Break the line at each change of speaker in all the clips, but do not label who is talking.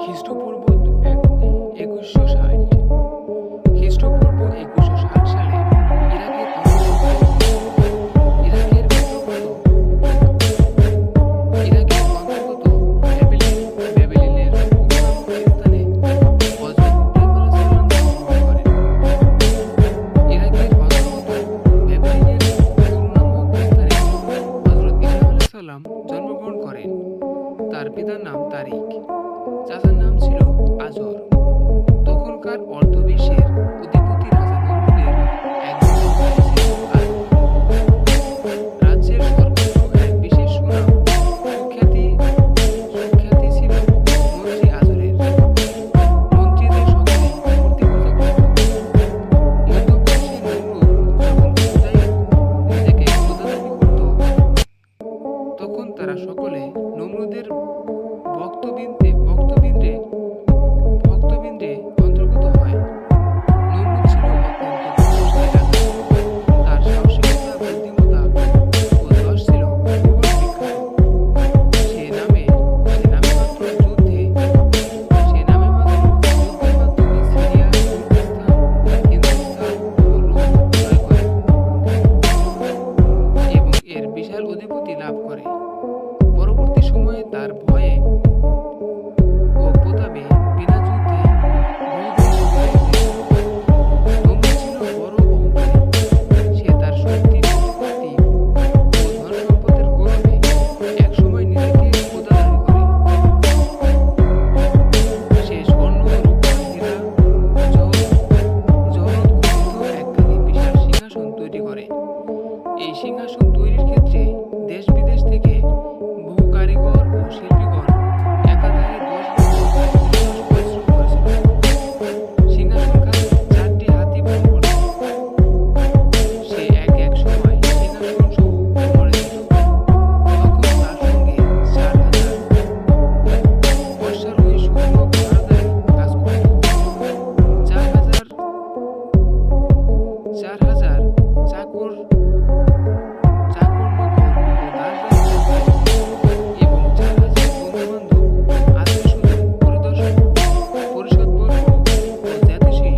খ্রিস্টপূর্ব 2160 খ্রিস্টপূর্ব 2160 সালে ইরাকের অন্তর্গত ব্যাবিলনের স্থানে হযরত ইব্রাহিম আলাইহিস সালাম জন্মগ্রহণ করেন। তার পিতার নাম তারিক, চাচার নাম ছিল আজর। তখনকার অর্ধবিশ্বের অধিপতি রাজা নমরুদের একজন ছিল আজর। রাজ্যের সর্বত্র এক বিশেষ সুনাম সুখ্যাতি ছিল মন্ত্রী আজরের। মন্ত্রীদের সকলেই মূর্তি পূজা করত। মধ্যপ্রাচ্যে নমরুদ যখন পূজায় নিজেকে খোদা দাবি করত, তখন তারা সকলে নমরুদের ভক্তবৃন্দে অন্তর্গত হয়। নমরুদ ছিল অত্যন্ত প্রভাবশালী রাজা। তার সাহসিকতা, বুদ্ধিমত্তা ও যশ ছিল ভূগোল বিখ্যাত। সে নামে মাত্র যুদ্ধের মাধ্যমে সিরিয়া, তুর্কিস্তান, হিন্দুস্তান ও রোম জয় করে এবং এর বিশাল অধিপতি লাভ করে। পরবর্তী সময়ে তার ভয়ে ও প্রতাপে বিনা যুদ্ধে বহু দেশ জয় হয়েছিল। নমরুদ ছিল বড় অহংকারী। সে তার শক্তি, প্রতিপত্তি ও ধন সম্পদের গর্বে একসময় নিজেকে খোদা দাবি করে। সে স্বর্ণ, রূপা, হীরা, জহরত খচিত একখানি বিশাল সিংহাসন তৈরি করে। এই সিংহাসন তৈরির ক্ষেত্রে দেশ বিদেশ থেকে বহু কারিগর ও শিল্পীগণ একাধারে 10 বছর পরিশ্রম করেছিল। সিংহাসন কাজ 4টি হাতি বহন করত। সে এক সময় সিংহাসন সহ মরে যেত। তখন তার সঙ্গে 4000 অশ্বারোহী সৈন্য পাহারাদারি কাজ করত। 4000 চাকর, নৌকর ও দাস-দাসী এবং 4000 বন্ধু-বান্ধব, আত্মীয়-স্বজন, পরিষদবর্গ ও জ্যোতিষী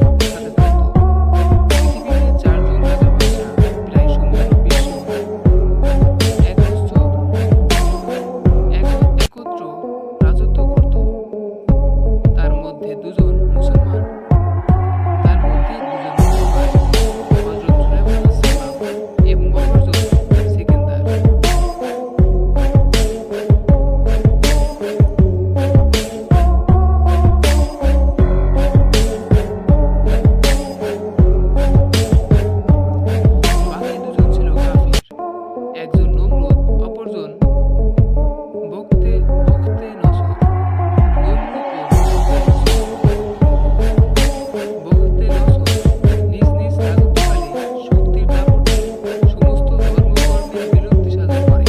সাথে থাকত। পৃথিবীতে 4 জন রাজা-বাদশাহ প্রায় সমগ্র বিশ্ব একত্র রাজত্ব করত। তার মধ্যে দুজন মুসলমান, হযরত সুলাইমান আলাইহিস সালাম এবং অপরজন সেকেন্দার। বাকি দুজন ছিল কাফির, একজন নমরুদ, অপরজন বখতে নসর। বখতে নসর নিজ নিজ রাজত্বকালে শক্তির দাপটে সমস্ত ধর্মকর্মের বিরুদ্ধে সাধন করে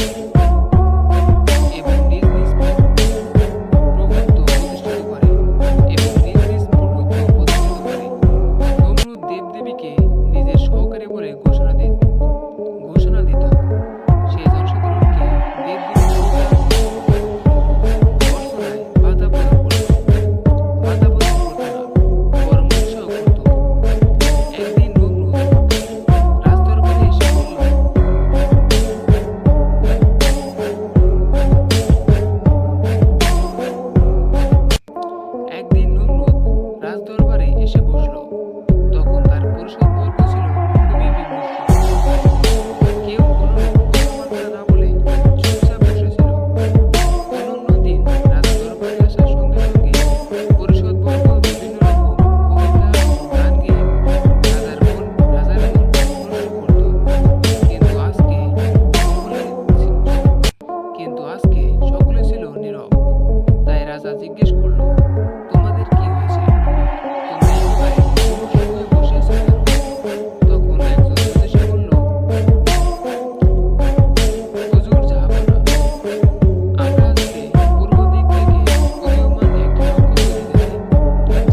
এবং নিজ নিজ প্রভুত্ব প্রতিষ্ঠিত করে। নমরুদ দেবদেবীকে নিজের সহকারী বলে ঘোষণা দিত। সে জনসাধারণকে দেবদেবীর পূজা অর্চনায় বাধা প্রদান করত না, বরং উৎসাহ করত। একদিন নমরুদ রাজদরবারে এসে বসল। তখন তার পরিষদবর্গ ছিল খুবই বিমর্ষ। কেউ কোনো রকম কথাবার্তা না বলে চুপচাপ বসেছিল। অন্যান্য দিন রাজা দরবারে আসার সঙ্গে সঙ্গে পরিষদবর্গ বিভিন্ন রকম কবিতা ও গান গেয়ে রাজার মন হর্ষ করত। কিন্তু আজকে সকলে ছিল নীরব। তাই রাজা জিজ্ঞেস করল, তোমাদের কি হয়েছে? তোমরা একেবারে বিমর্ষ হয়ে বসে আছো কেন? তখন একজন জ্যোতিষী বলল, হুজুর জাহাপনা, আমরা আজকে পূর্ব দিক থেকে উদীয়মান একটি নক্ষত্র দেখেছি,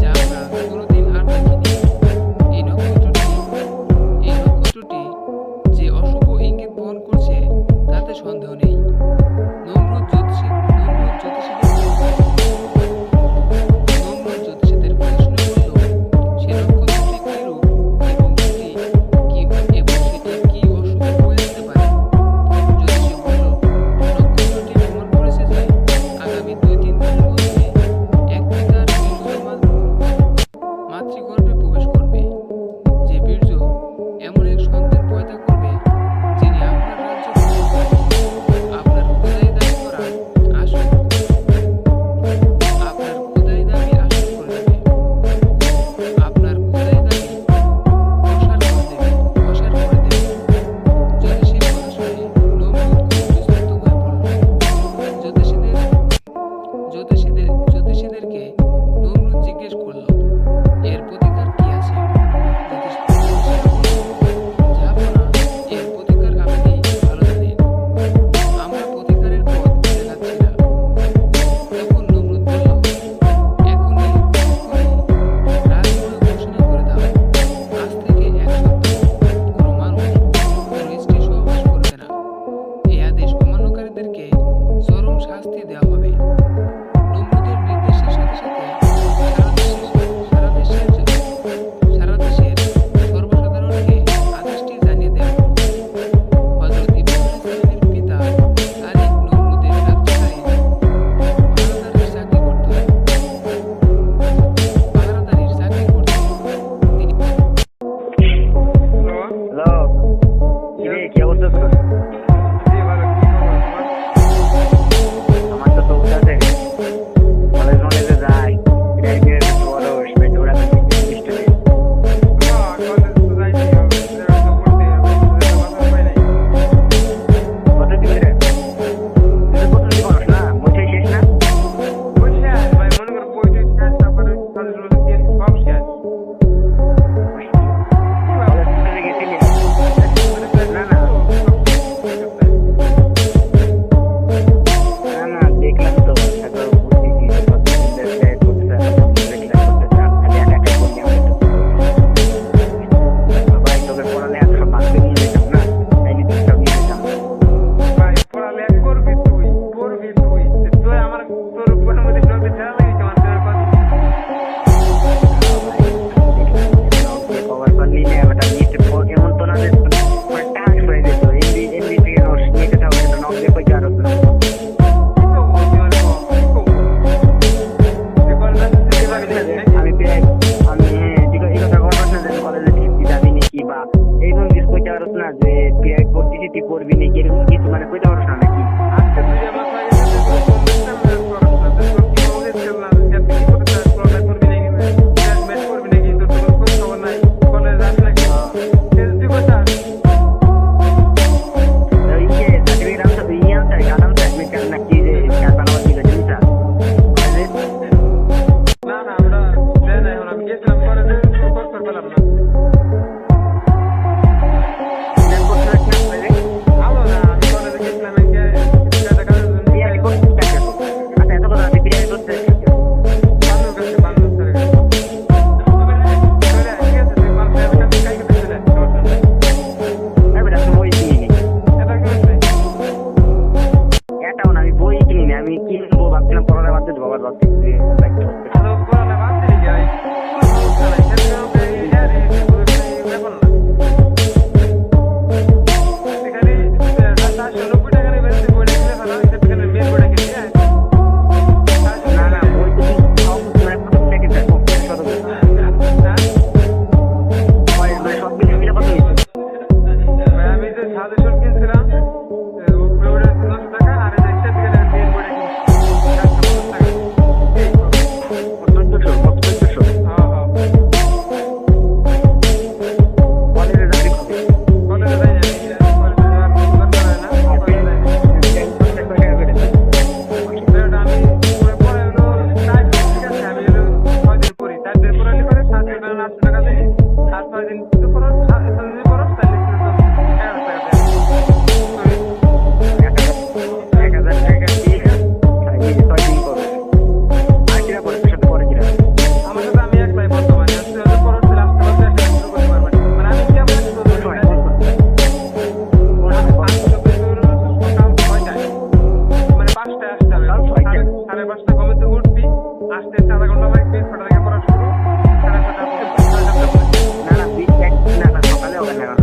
যা আমরা কোনোদিন আর দেখিনি। এই নক্ষত্রটি যে অশুভ ইঙ্গিত বহন করছে তাতে সন্দেহ নেই। শাস্তি দেওয়া হবে। নমরুদের নির্দেশের সাথে সাথে সারা দেশের সর্বসাধারণকে আদেশটি জানিয়ে দেওয়া হলো। হযরত ইব্রাহিম আলাইহিস সালামের পিতা তারিক নমরুদের রাজকুমারী পাহারাদারির চাকরি করতেন। তিনি
হ্যালো, কিরে কি অবস্থা তোর? আমার তো চলতে আছে, কলেজে যাই, গ্রাজুয়েট পড়স, বেটোরা মিষ্টি কত দিবি রে? তুই কত দিবি করস না? বসে শেষ না? কলেজে গেছিলি? না না না, দেখলাম তো এখন ভাই তোকে পড়ালে একশো পাঁচশো নিয়ে যেতাম না, তাই নিতে সব নিয়ে যেতাম। কভার কর নিলে একটা নিতে এমন তো না যে টাচ করে দিত, এমনি থেকে নোটস নিতে থাকবে, এটা নক দিয়ে পয়সা আরো আমি এই কথা বলবো না যে কলেজে ঠিক যাবি নাকি বা এইরকম কিছু কইতে পারছ না যে বিয়ে করতেছি তুই করবি নাকি, এরকম কিছু মানে কইতে পারছ না নাকি? আমি কিনবো ভাবছিলাম, পড়ালে বাদ দিয়ে বাবার ভাবছি না না, সকালে হবে না।